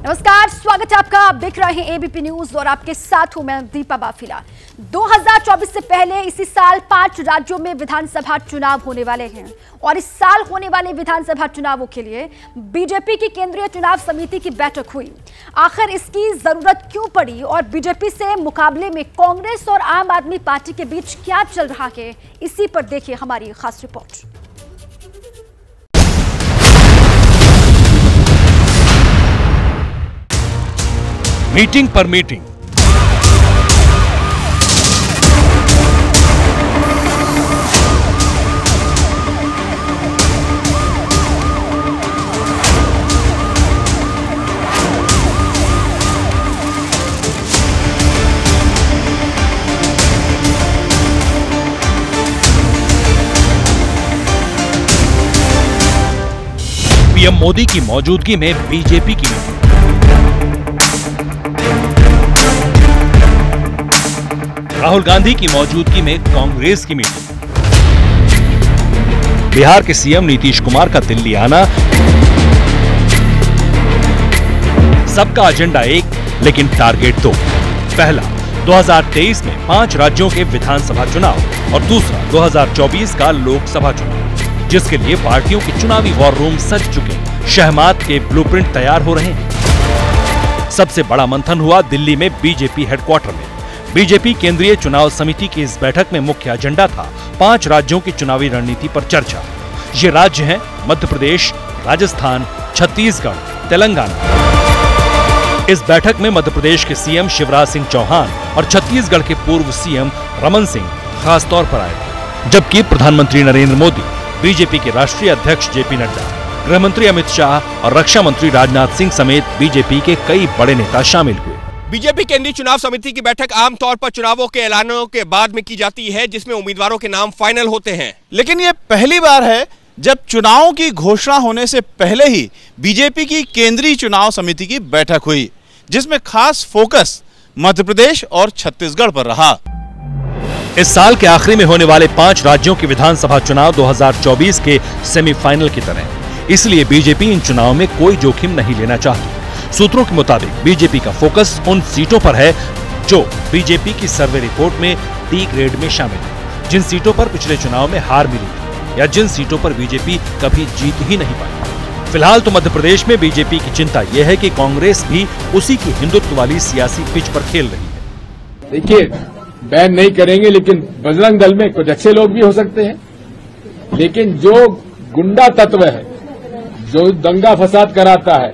नमस्कार, स्वागत है आपका। आप देख रहे हैं एबीपी न्यूज और आपके साथ हूं मैं दीपा बाफिला। 2024 से पहले इसी साल 5 राज्यों में विधानसभा चुनाव होने वाले हैं और इस साल होने वाले विधानसभा चुनावों के लिए बीजेपी की केंद्रीय चुनाव समिति की बैठक हुई। आखिर इसकी जरूरत क्यों पड़ी और बीजेपी से मुकाबले में कांग्रेस और आम आदमी पार्टी के बीच क्या चल रहा है, इसी पर देखिए हमारी खास रिपोर्ट। मीटिंग पर मीटिंग, पीएम मोदी की मौजूदगी में बीजेपी की मीटिंग, राहुल गांधी की मौजूदगी में कांग्रेस की मीटिंग, बिहार के सीएम नीतीश कुमार का दिल्ली आना, सबका एजेंडा एक लेकिन टारगेट दो। पहला 2023 में 5 राज्यों के विधानसभा चुनाव और दूसरा 2024 का लोकसभा चुनाव, जिसके लिए पार्टियों के चुनावी वॉर रूम सज चुके, शहमात के ब्लूप्रिंट तैयार हो रहे हैं। सबसे बड़ा मंथन हुआ दिल्ली में बीजेपी हेडक्वार्टर में। बीजेपी केंद्रीय चुनाव समिति की इस बैठक में मुख्य एजेंडा था 5 राज्यों की चुनावी रणनीति पर चर्चा। ये राज्य हैं मध्य प्रदेश, राजस्थान, छत्तीसगढ़, तेलंगाना। इस बैठक में मध्य प्रदेश के सीएम शिवराज सिंह चौहान और छत्तीसगढ़ के पूर्व सीएम रमन सिंह खास तौर पर आए, जबकि प्रधानमंत्री नरेंद्र मोदी, बीजेपी के राष्ट्रीय अध्यक्ष जेपी नड्डा, गृह मंत्री अमित शाह और रक्षा मंत्री राजनाथ सिंह समेत बीजेपी के कई बड़े नेता शामिल हुए। बीजेपी केंद्रीय चुनाव समिति की बैठक आमतौर पर चुनावों के ऐलानों के बाद में की जाती है, जिसमें उम्मीदवारों के नाम फाइनल होते हैं। लेकिन ये पहली बार है जब चुनावों की घोषणा होने से पहले ही बीजेपी की केंद्रीय चुनाव समिति की बैठक हुई, जिसमें खास फोकस मध्य प्रदेश और छत्तीसगढ़ पर रहा। इस साल के आखिरी में होने वाले 5 राज्यों के विधानसभा चुनाव 2024 के सेमीफाइनल की तरह, इसलिए बीजेपी इन चुनावों में कोई जोखिम नहीं लेना चाहती। सूत्रों के मुताबिक बीजेपी का फोकस उन सीटों पर है जो बीजेपी की सर्वे रिपोर्ट में डी ग्रेड में शामिल है, जिन सीटों पर पिछले चुनाव में हार मिली थी या जिन सीटों पर बीजेपी कभी जीत ही नहीं पाई। फिलहाल तो मध्य प्रदेश में बीजेपी की चिंता यह है कि कांग्रेस भी उसी की हिंदुत्व वाली सियासी पिच पर खेल रही है। देखिए, बैन नहीं करेंगे, लेकिन बजरंग दल में कुछ अच्छे लोग भी हो सकते हैं, लेकिन जो गुंडा तत्व है, जो दंगा फसाद कराता है,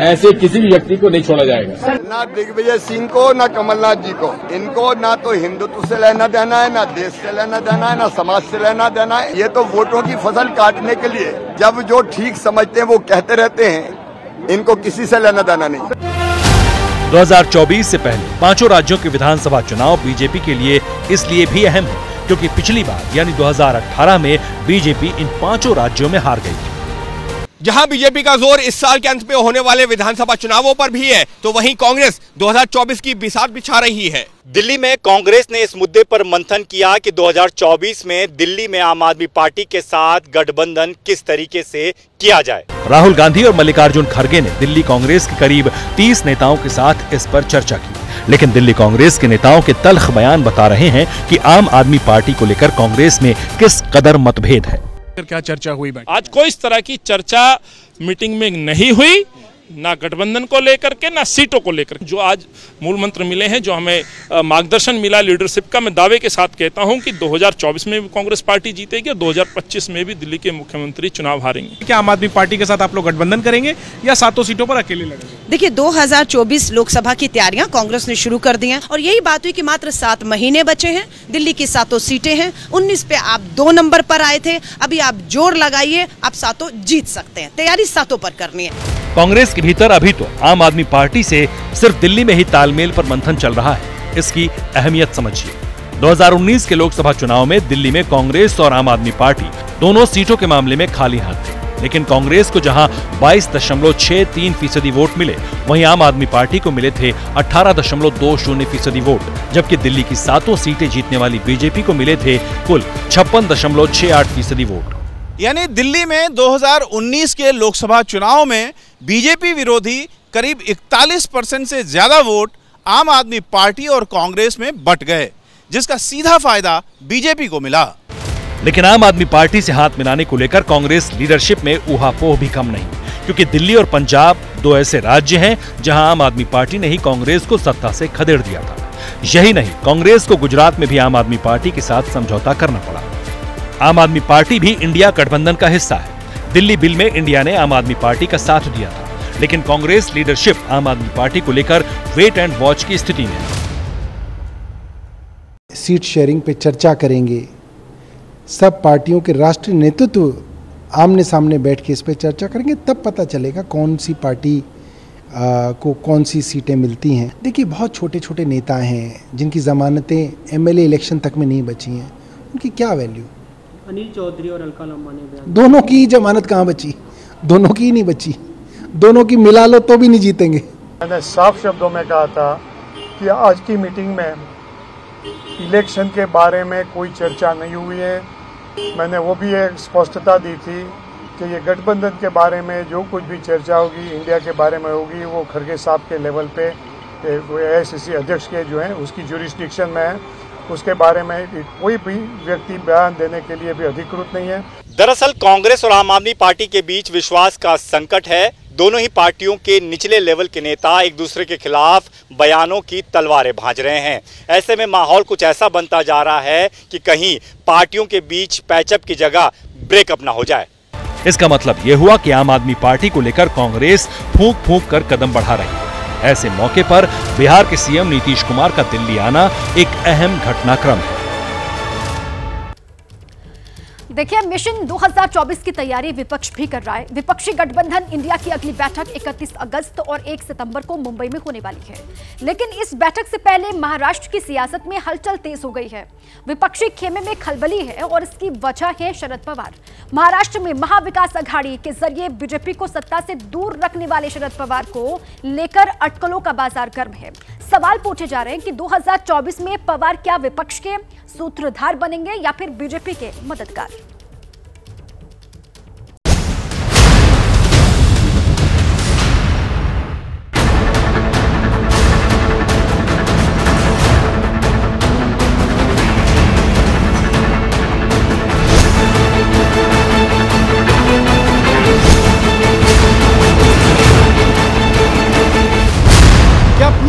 ऐसे किसी भी व्यक्ति को नहीं छोड़ा जाएगा। ना दिग्विजय सिंह को, ना कमलनाथ जी को, इनको ना तो हिंदुत्व से लेना देना है, ना देश से लेना देना है, ना समाज से लेना देना है। ये तो वोटों की फसल काटने के लिए जब जो ठीक समझते हैं वो कहते रहते हैं, इनको किसी से लेना देना नहीं। 2024 से पहले 5 राज्यों के विधानसभा चुनाव बीजेपी के लिए इसलिए भी अहम है क्योंकि पिछली बार यानी 2018 में बीजेपी इन 5 राज्यों में हार गई थी। जहां बीजेपी का जोर इस साल के अंत में होने वाले विधानसभा चुनावों पर भी है, तो वहीं कांग्रेस 2024 की बिसात बिछा रही है। दिल्ली में कांग्रेस ने इस मुद्दे पर मंथन किया कि 2024 में दिल्ली में आम आदमी पार्टी के साथ गठबंधन किस तरीके से किया जाए। राहुल गांधी और मल्लिकार्जुन खड़गे ने दिल्ली कांग्रेस के करीब 30 नेताओं के साथ इस पर चर्चा की, लेकिन दिल्ली कांग्रेस के नेताओं के तल्ख बयान बता रहे हैं कि आम आदमी पार्टी को लेकर कांग्रेस में किस कदर मतभेद है। क्या चर्चा हुई? आज कोई इस तरह की चर्चा मीटिंग में नहीं हुई, ना गठबंधन को लेकर के, ना सीटों को लेकर। जो आज मूल मंत्र मिले हैं, जो हमें मार्गदर्शन मिला लीडरशिप का, मैं दावे के साथ कहता हूं कि 2024 में भी कांग्रेस पार्टी जीतेगी और 2025 में भी दिल्ली के मुख्यमंत्री चुनाव हारेंगे। क्या आम आदमी पार्टी के साथ आप लोग गठबंधन करेंगे या 7 सीटों पर अकेले लड़ेंगे? देखिए, 2024 लोकसभा की तैयारियां कांग्रेस ने शुरू कर दी हैं और यही बात हुई कि मात्र 7 महीने बचे हैं। दिल्ली की 7 सीटें हैं। 19 पे आप 2 नंबर पर आए थे, अभी आप जोर लगाइए, आप 7 जीत सकते हैं। तैयारी 7 पर करनी है। कांग्रेस के भीतर अभी तो आम आदमी पार्टी से सिर्फ दिल्ली में ही तालमेल पर मंथन चल रहा है। इसकी अहमियत समझिए। 2019 के लोकसभा चुनाव में दिल्ली में कांग्रेस और आम आदमी पार्टी दोनों सीटों के मामले में खाली हाथ थे, लेकिन कांग्रेस को जहां 22.63% वोट मिले, वहीं आम आदमी पार्टी को मिले थे 18.20% वोट, जबकि दिल्ली की 7 सीटें जीतने वाली बीजेपी को मिले थे कुल 56.68% वोट। यानी दिल्ली में 2019 के लोकसभा चुनाव में बीजेपी विरोधी करीब 41% से ज्यादा वोट आम आदमी पार्टी और कांग्रेस में बंट गए, जिसका सीधा फायदा बीजेपी को मिला। लेकिन आम आदमी पार्टी से हाथ मिलाने को लेकर कांग्रेस लीडरशिप में ऊहापोह भी कम नहीं, क्योंकि दिल्ली और पंजाब दो ऐसे राज्य हैं जहां आम आदमी पार्टी ने ही कांग्रेस को सत्ता से खदेड़ दिया था। यही नहीं, कांग्रेस को गुजरात में भी आम आदमी पार्टी के साथ समझौता करना पड़ा। आम आदमी पार्टी भी इंडिया गठबंधन का हिस्सा है। दिल्ली बिल में इंडिया ने आम आदमी पार्टी का साथ दिया था, लेकिन कांग्रेस लीडरशिप आम आदमी पार्टी को लेकर वेट एंड वॉच की स्थिति में है। सीट शेयरिंग पे चर्चा करेंगे, सब पार्टियों के राष्ट्रीय नेतृत्व आमने सामने बैठ के इस पे चर्चा करेंगे, तब पता चलेगा कौन सी पार्टी को कौन सी सीटें मिलती हैं। देखिए, बहुत छोटे छोटे नेता हैं जिनकी जमानतें एमएलए इलेक्शन तक में नहीं बची हैं, उनकी क्या वैल्यू। अनिल चौधरी और अलका लांबा ने दोनों की जमानत कहाँ बची, दोनों की नहीं बची, दोनों की मिला लो तो भी नहीं जीतेंगे। मैंने साफ शब्दों में कहा था कि आज की मीटिंग में इलेक्शन के बारे में कोई चर्चा नहीं हुई है। मैंने वो भी एक स्पष्टता दी थी कि ये गठबंधन के बारे में जो कुछ भी चर्चा होगी, इंडिया के बारे में होगी, वो खड़गे साहब के लेवल पे AICC अध्यक्ष के जो हैं उसकी जुरिस्डिक्शन में है। उसके बारे में कोई भी व्यक्ति बयान देने के लिए भी अधिकृत नहीं है। दरअसल कांग्रेस और आम आदमी पार्टी के बीच विश्वास का संकट है। दोनों ही पार्टियों के निचले लेवल के नेता एक दूसरे के खिलाफ बयानों की तलवारें भांज रहे हैं। ऐसे में माहौल कुछ ऐसा बनता जा रहा है कि कहीं पार्टियों के बीच पैचअप की जगह ब्रेकअप ना हो जाए। इसका मतलब यह हुआ कि आम आदमी पार्टी को लेकर कांग्रेस फूंक फूंक कर कदम बढ़ा रही है। ऐसे मौके पर बिहार के सीएम नीतीश कुमार का दिल्ली आना एक अहम घटनाक्रम है। देखिए, मिशन 2024 की तैयारी विपक्ष भी कर रहा है। विपक्षी गठबंधन इंडिया की अगली बैठक 31 अगस्त और 1 सितंबर को मुंबई में होने वाली है, लेकिन इस बैठक से पहले महाराष्ट्र की सियासत में हलचल तेज हो गई है। विपक्षी खेमे में खलबली है और इसकी वजह है शरद पवार। महाराष्ट्र में महाविकास अघाड़ी के जरिए बीजेपी को सत्ता से दूर रखने वाले शरद पवार को लेकर अटकलों का बाजार गर्म है। सवाल पूछे जा रहे हैं कि 2024 में पवार क्या विपक्ष के सूत्रधार बनेंगे या फिर बीजेपी के मददगार।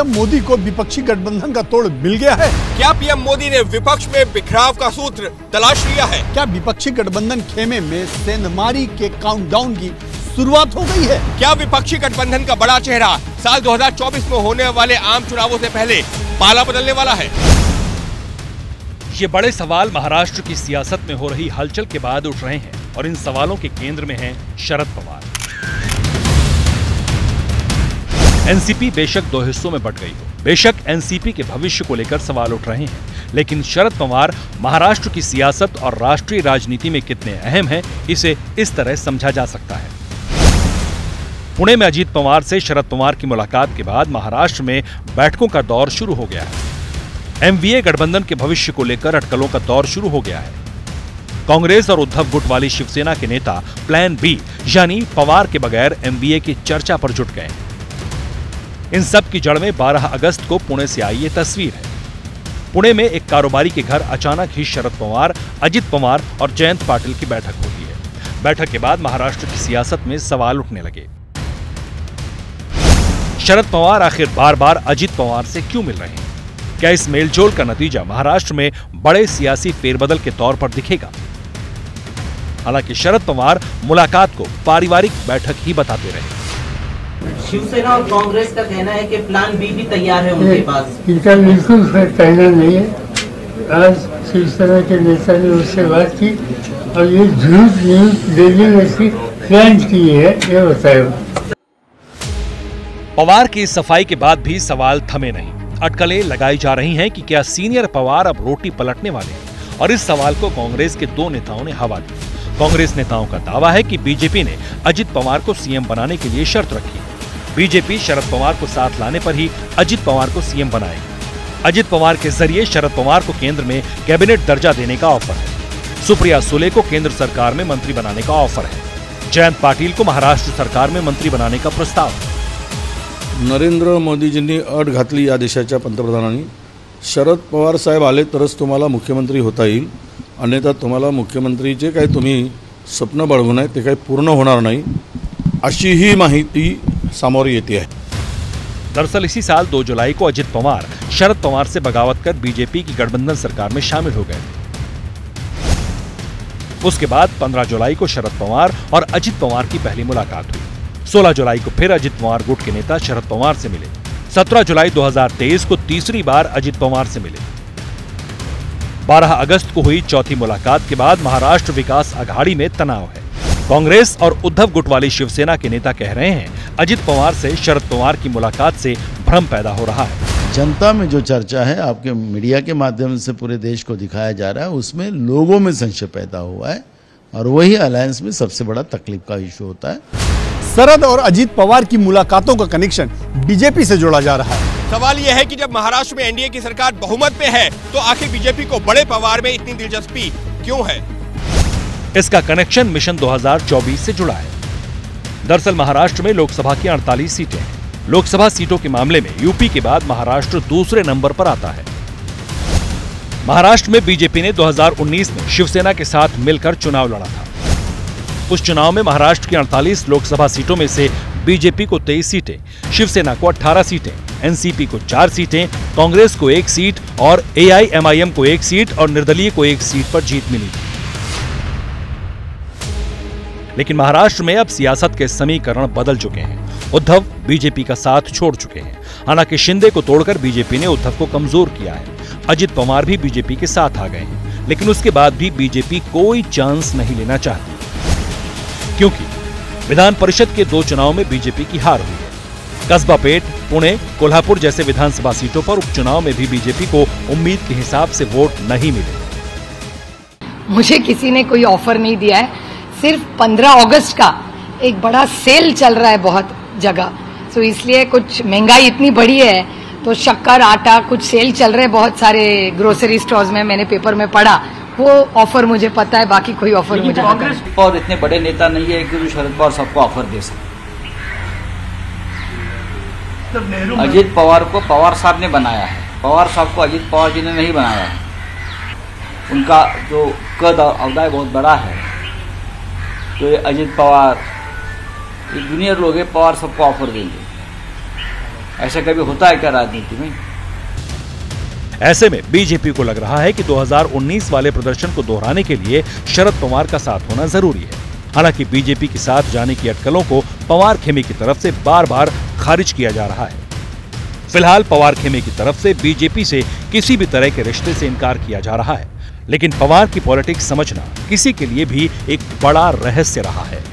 मोदी को विपक्षी गठबंधन का तोड़ मिल गया है? क्या पीएम मोदी ने विपक्ष में बिखराव का सूत्र तलाश लिया है? क्या विपक्षी गठबंधन खेमे में सेंधमारी के काउंटडाउन की शुरुआत हो गई है? क्या विपक्षी गठबंधन का बड़ा चेहरा साल 2024 में होने वाले आम चुनावों से पहले पाला बदलने वाला है? ये बड़े सवाल महाराष्ट्र की सियासत में हो रही हलचल के बाद उठ रहे हैं और इन सवालों के केंद्र में हैं शरद पवार। एनसीपी बेशक दो हिस्सों में बंट गई हो, बेशक एनसीपी के भविष्य को लेकर सवाल उठ रहे हैं, लेकिन शरद पवार महाराष्ट्र की सियासत और राष्ट्रीय राजनीति में कितने अहम हैं, इसे इस तरह समझा जा सकता है। पुणे में अजीत पवार से शरद पवार की मुलाकात के बाद महाराष्ट्र में बैठकों का दौर शुरू हो गया है। एमवीए गठबंधन के भविष्य को लेकर अटकलों का दौर शुरू हो गया है। कांग्रेस और उद्धव गुट वाली शिवसेना के नेता प्लान बी यानी पवार के बगैर एमवीए की चर्चा पर जुट गए। इन सब की जड़ में 12 अगस्त को पुणे से आई ये तस्वीर है। पुणे में एक कारोबारी के घर अचानक ही शरद पवार, अजित पवार और जयंत पाटिल की बैठक होती है। बैठक के बाद महाराष्ट्र की सियासत में सवाल उठने लगे। शरद पवार आखिर बार बार अजित पवार से क्यों मिल रहे हैं? क्या इस मेलजोल का नतीजा महाराष्ट्र में बड़े सियासी फेरबदल के तौर पर दिखेगा? हालांकि शरद पवार मुलाकात को पारिवारिक बैठक ही बताते रहे। शिवसेना और कांग्रेस का कहना है कि प्लान बी भी तैयार है उनके पास। इनका बिल्कुल कहना नहीं है। आज शिवसेना के नेता ने उससे बात की और ये झूठ न्यूज दिल्ली में से प्लान की है, ये बताया। पवार की सफाई के बाद भी सवाल थमे नहीं। अटकलें लगाई जा रही हैं कि क्या सीनियर पवार अब रोटी पलटने वाले हैं, और इस सवाल को कांग्रेस के दो नेताओं ने हवा दी। कांग्रेस नेताओं का दावा है कि बीजेपी ने अजित पवार को सीएम बनाने के लिए शर्त रखी। बीजेपी शरद पवार को साथ लाने पर ही अजित पवार को सीएम बनाएगी। अजित पवार के जरिए शरद पवार को केंद्र में कैबिनेट दर्जा देने का ऑफर है। सुप्रिया सुले को केंद्र सरकार में मंत्री बनाने का ऑफर है। जयंत पाटिल को महाराष्ट्र सरकार में मंत्री बनाने का प्रस्ताव है। नरेंद्र मोदीजींनी अट घातली या देशाच्या पंतप्रधानांनी, शरद पवार साहेब आले तरच तुम्हाला मुख्यमंत्री होता येईल, अन्यथा तुम्हाला मुख्यमंत्रीचे काही तुम्ही स्वप्न बाळगून आहे ते काही पूर्ण होणार नाही, अशी ही माहिती समोर येते आहे। दरअसल इसी साल 2 जुलाई को अजित पवार शरद पवार से बगावत कर बीजेपी की गठबंधन सरकार में शामिल हो गए। उसके बाद 15 जुलाई को शरद पवार और अजित पवार की पहली मुलाकात हुई। 16 जुलाई को फिर अजित पवार गुट के नेता शरद पवार से मिले। 17 जुलाई 2023 को तीसरी बार अजित पवार से मिले। 12 अगस्त को हुई चौथी मुलाकात के बाद महाराष्ट्र विकास अघाड़ी में तनाव है। कांग्रेस और उद्धव गुट वाली शिवसेना के नेता कह रहे हैं अजित पवार से शरद पवार की मुलाकात से भ्रम पैदा हो रहा है। जनता में जो चर्चा है, आपके मीडिया के माध्यम से पूरे देश को दिखाया जा रहा है, उसमें लोगों में संशय पैदा हुआ है और वही अलायंस में सबसे बड़ा तकलीफ का इशू होता है। शरद और अजित पवार की मुलाकातों का कनेक्शन बीजेपी से जोड़ा जा रहा है। सवाल यह है कि जब महाराष्ट्र में एनडीए की सरकार बहुमत में है तो आखिर बीजेपी को बड़े पवार में इतनी दिलचस्पी क्यों है? इसका कनेक्शन मिशन 2024 से जुड़ा है। दरअसल महाराष्ट्र में लोकसभा की 48 सीटें हैं। लोकसभा सीटों के मामले में यूपी के बाद महाराष्ट्र दूसरे नंबर पर आता है। महाराष्ट्र में बीजेपी ने 2019 में शिवसेना के साथ मिलकर चुनाव लड़ा था। उस चुनाव में महाराष्ट्र की 48 लोकसभा सीटों में से बीजेपी को 23 सीटें, शिवसेना को 18 सीटें, एनसीपी को 4 सीटें, कांग्रेस को 1 सीट और एआईएमआईएम को 1 सीट और निर्दलीय को 1 सीट पर जीत मिली। लेकिन महाराष्ट्र में अब सियासत के समीकरण बदल चुके हैं। उद्धव बीजेपी का साथ छोड़ चुके हैं। हालांकि शिंदे को तोड़कर बीजेपी ने उद्धव को कमजोर किया है। अजित पवार भी बीजेपी के साथ आ गए हैं, लेकिन उसके बाद भी बीजेपी कोई चांस नहीं लेना चाहती, क्योंकि विधान परिषद के 2 चुनाव में बीजेपी की हार हुई है। कस्बा पेट, पुणे, कोल्हापुर जैसे विधानसभा सीटों पर उपचुनाव में भी बीजेपी को उम्मीद के हिसाब से वोट नहीं मिले। मुझे किसी ने कोई ऑफर नहीं दिया है। सिर्फ 15 अगस्त का एक बड़ा सेल चल रहा है बहुत जगह, तो इसलिए कुछ महंगाई इतनी बढ़ी है तो शक्कर, आटा, कुछ सेल चल रहे बहुत सारे ग्रोसरी स्टोर्स में, मैंने पेपर में पढ़ा। वो ऑफर मुझे पता है, बाकी कोई ऑफर मुझे पता कांग्रेस और इतने बड़े नेता नहीं है कि शरद पवार सबको ऑफर दे सके। अजित पवार को पवार साहब ने बनाया है, पवार साहब को अजित पवार जी ने नहीं बनाया है। उनका जो कद और अवदाय बहुत बड़ा है, तो ये अजित पवार, ये जूनियर लोग हैं, पवार सबको ऑफर देंगे। ऐसा कभी होता है क्या राजनीति में? ऐसे में बीजेपी को लग रहा है कि 2019 वाले प्रदर्शन को दोहराने के लिए शरद पवार का साथ होना जरूरी है। हालांकि बीजेपी के साथ जाने की अटकलों को पवार खेमे की तरफ से बार बार खारिज किया जा रहा है। फिलहाल पवार खेमे की तरफ से बीजेपी से किसी भी तरह के रिश्ते से इनकार किया जा रहा है, लेकिन पवार की पॉलिटिक्स समझना किसी के लिए भी एक बड़ा रहस्य रहा है।